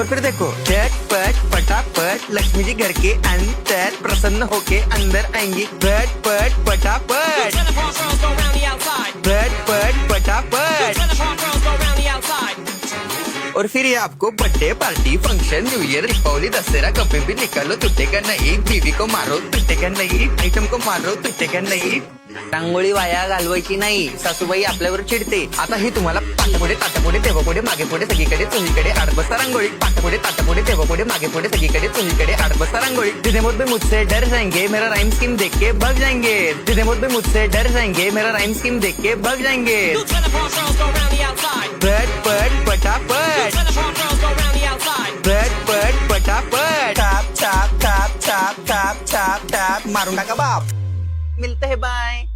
और फिर देखो झटपट फटाफट लक्ष्मी जी घर के अंदर प्रसन्न होके अंदर आएंगी। झटपट फटाफट झटपट फटाफट। और फिर ये आपको birthday party function new year Deepawali Dussehra कभी भी निकालो टूटेगा नहीं। बीवी को मारो टूटेगा नहीं, आइटम को मारो टूटेगा नहीं। रांगोळी वाया घालवायची नाही, सासूबाई आपल्यावर चिडते। आता ही तुम्हाला पाठपुढे ताटापुढे तेव्हापुढे मागे पुढे सगळीकडे चोहीकडे आठ बसता रांगोळी। पाठपुढे ताटापुढे तेव्हापुढे मागे पुढे सगळीकडे चोहीकडे आठ बसता रांगोळी। जितने मुझ पे मुझसे डर जाएंगे मेरा राइम स्कीम देख के भाग जाएंगे। जितने मुझ पे मुझसे डर जाएंगे मेरा राइम स्कीम देख के भाग जाएंगे। झटपट फटाफट झटपट फटाफट छाप छाप छाप छाप छाप छाप छाप मारून टाका बाप। मिलते हैं बाय।